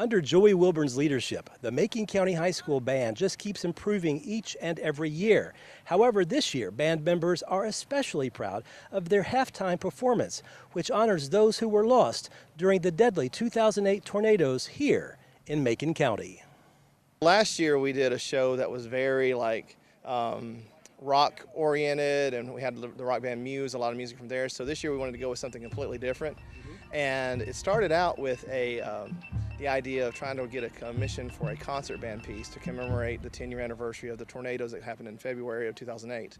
Under Joey Wilburn's leadership, the Macon County High School band just keeps improving each and every year. However, this year, band members are especially proud of their halftime performance, which honors those who were lost during the deadly 2008 tornadoes here in Macon County. Last year we did a show that was very rock oriented, and we had the rock band Muse, a lot of music from there. So this year we wanted to go with something completely different. And it started out with the idea of trying to get a commission for a concert band piece to commemorate the 10-year anniversary of the tornadoes that happened in February of 2008.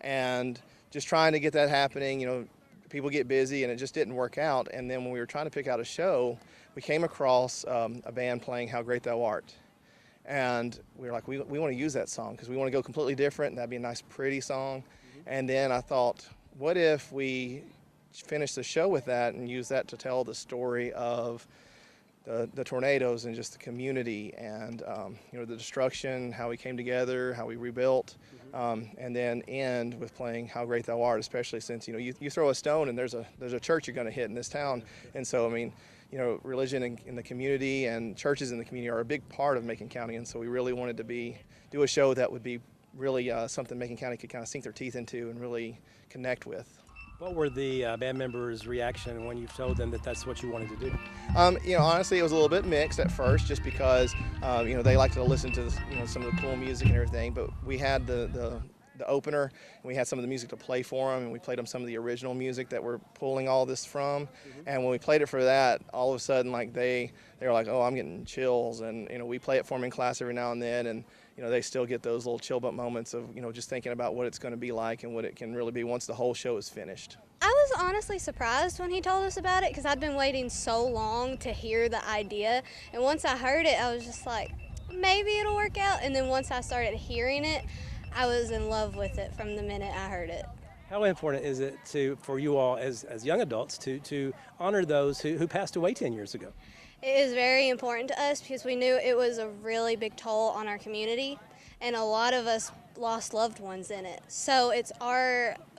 And just trying to get that happening, you know, people get busy and it just didn't work out. And then when we were trying to pick out a show, we came across a band playing How Great Thou Art. And we were like, we want to use that song because we want to go completely different, and that'd be a nice, pretty song. And then I thought, what if we finish the show with that and use that to tell the story of the tornadoes and just the community and you know, the destruction, how we came together, how we rebuilt, and then end with playing How Great Thou Art, especially since, you know, you throw a stone and there's a church you're going to hit in this town. And so, I mean, you know, religion in the community and churches in the community are a big part of Macon County, and so we really wanted to do a show that would be really something Macon County could kind of sink their teeth into and really connect with. What were the band members' reaction when you told them that that's what you wanted to do? You know, honestly, it was a little bit mixed at first, just because you know, they like to listen to, you know, some of the cool music and everything. But we had the opener, and we had some of the music to play for them, and we played them some of the original music that we're pulling all this from. And when we played it for that, all of a sudden, like they were like, "Oh, I'm getting chills." And you know, we play it for them in class every now and then, and you know, they still get those little chill bump moments of, you know, just thinking about what it's going to be like and what it can really be once the whole show is finished. I was honestly surprised when he told us about it because I'd been waiting so long to hear the idea, and once I heard it, I was just like, maybe it'll work out. And then once I started hearing it, I was in love with it from the minute I heard it. How important is it for you all as young adults to honor those who passed away 10 years ago? It is very important to us because we knew it was a really big toll on our community, and a lot of us lost loved ones in it. So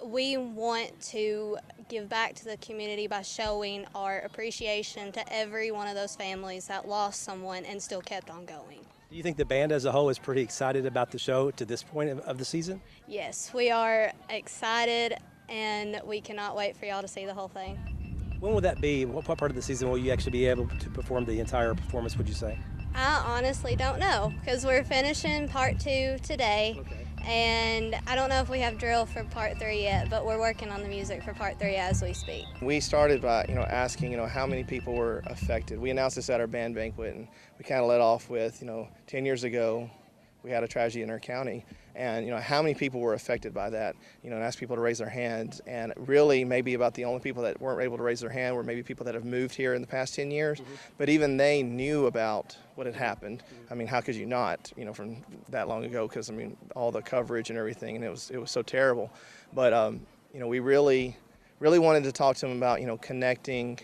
we want to give back to the community by showing our appreciation to every one of those families that lost someone and still kept on going. Do you think the band as a whole is pretty excited about the show to this point of the season? Yes, we are excited, and we cannot wait for y'all to see the whole thing. When will that be? What part of the season will you actually be able to perform the entire performance, would you say? I honestly don't know because we're finishing part 2 today. Okay. And I don't know if we have drill for part 3 yet, but we're working on the music for part 3 as we speak. We started by, you know, asking, you know, how many people were affected. We announced this at our band banquet, and we kind of led off with, you know, 10 years ago we had a tragedy in our county, and you know, how many people were affected by that, you know, and asked people to raise their hands. And really maybe about the only people that weren't able to raise their hand were maybe people that have moved here in the past 10 years, but even they knew about what had happened. I mean, how could you not, you know, from that long ago, because I mean, all the coverage and everything, and it was so terrible. But you know, we really wanted to talk to them about, you know, connecting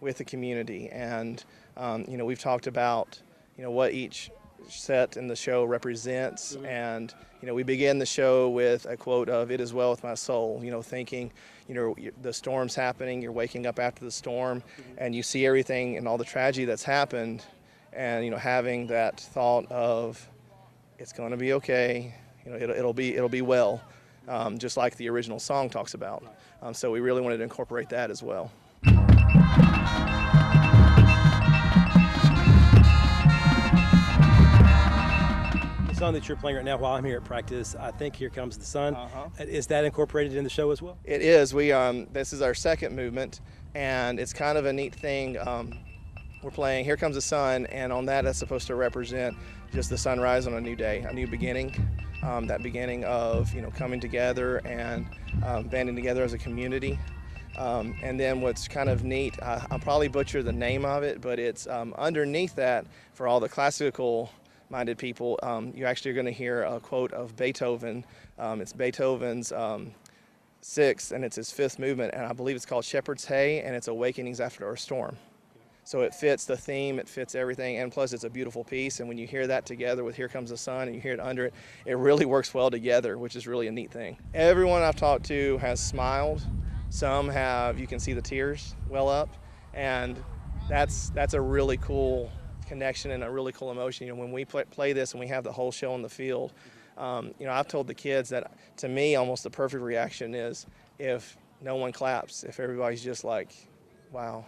with the community. And you know, we've talked about, you know, what each set in the show represents. And you know, we begin the show with a quote of "It is well with my soul," you know, thinking, you know, the storm's happening, you're waking up after the storm, and you see everything and all the tragedy that's happened, and you know, having that thought of it's going to be okay, you know, it'll be well, just like the original song talks about. So we really wanted to incorporate that as well. The song that you're playing right now while I'm here at practice, I think Here Comes the Sun. Is that incorporated in the show as well? It is. This is our second movement, and it's kind of a neat thing. We're playing Here Comes the Sun, and on that's supposed to represent just the sunrise on a new day, a new beginning. That beginning of, you know, coming together and banding together as a community. And then what's kind of neat, I'll probably butcher the name of it, but it's underneath that, for all the classical-minded people, you actually are going to hear a quote of Beethoven. It's Beethoven's sixth, and it's his fifth movement, and I believe it's called Shepherd's Hay, and it's Awakenings After a Storm. So it fits the theme, it fits everything, and plus it's a beautiful piece, and when you hear that together with Here Comes the Sun and you hear it under it, it really works well together, which is really a neat thing. Everyone I've talked to has smiled. Some have, you can see the tears well up, and that's a really cool connection and a really cool emotion. You know, when we play this and we have the whole show on the field, you know, I've told the kids that to me almost the perfect reaction is if no one claps, if everybody's just like, wow,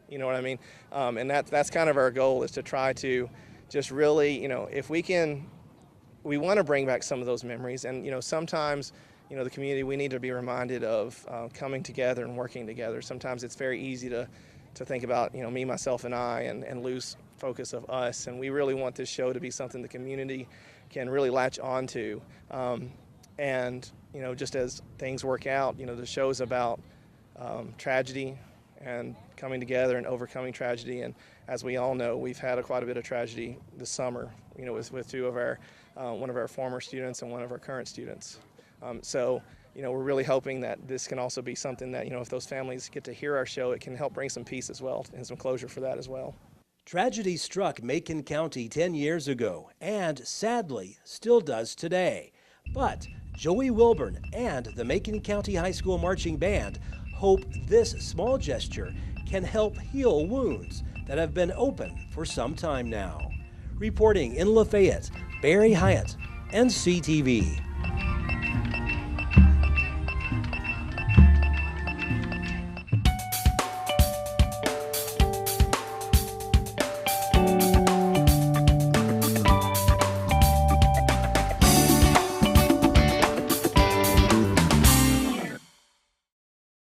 you know what I mean? And that's kind of our goal, is to try to just really, you know, if we can, we want to bring back some of those memories. And, you know, sometimes, you know, the community, we need to be reminded of coming together and working together. Sometimes it's very easy to think about, you know, me, myself, and I, and lose focus of us. And we really want this show to be something the community can really latch on to. And, you know, just as things work out, you know, the show's about tragedy and coming together and overcoming tragedy. And as we all know, we've had quite a bit of tragedy this summer, you know, with two of our, one of our former students and one of our current students. So, you know, we're really hoping that this can also be something that, you know, if those families get to hear our show, it can help bring some peace as well and some closure for that as well. Tragedy struck Macon County 10 years ago and sadly still does today. But Joey Wilburn and the Macon County High School Marching Band hope this small gesture can help heal wounds that have been open for some time now. Reporting in Lafayette, Barry Hyatt, NCTV.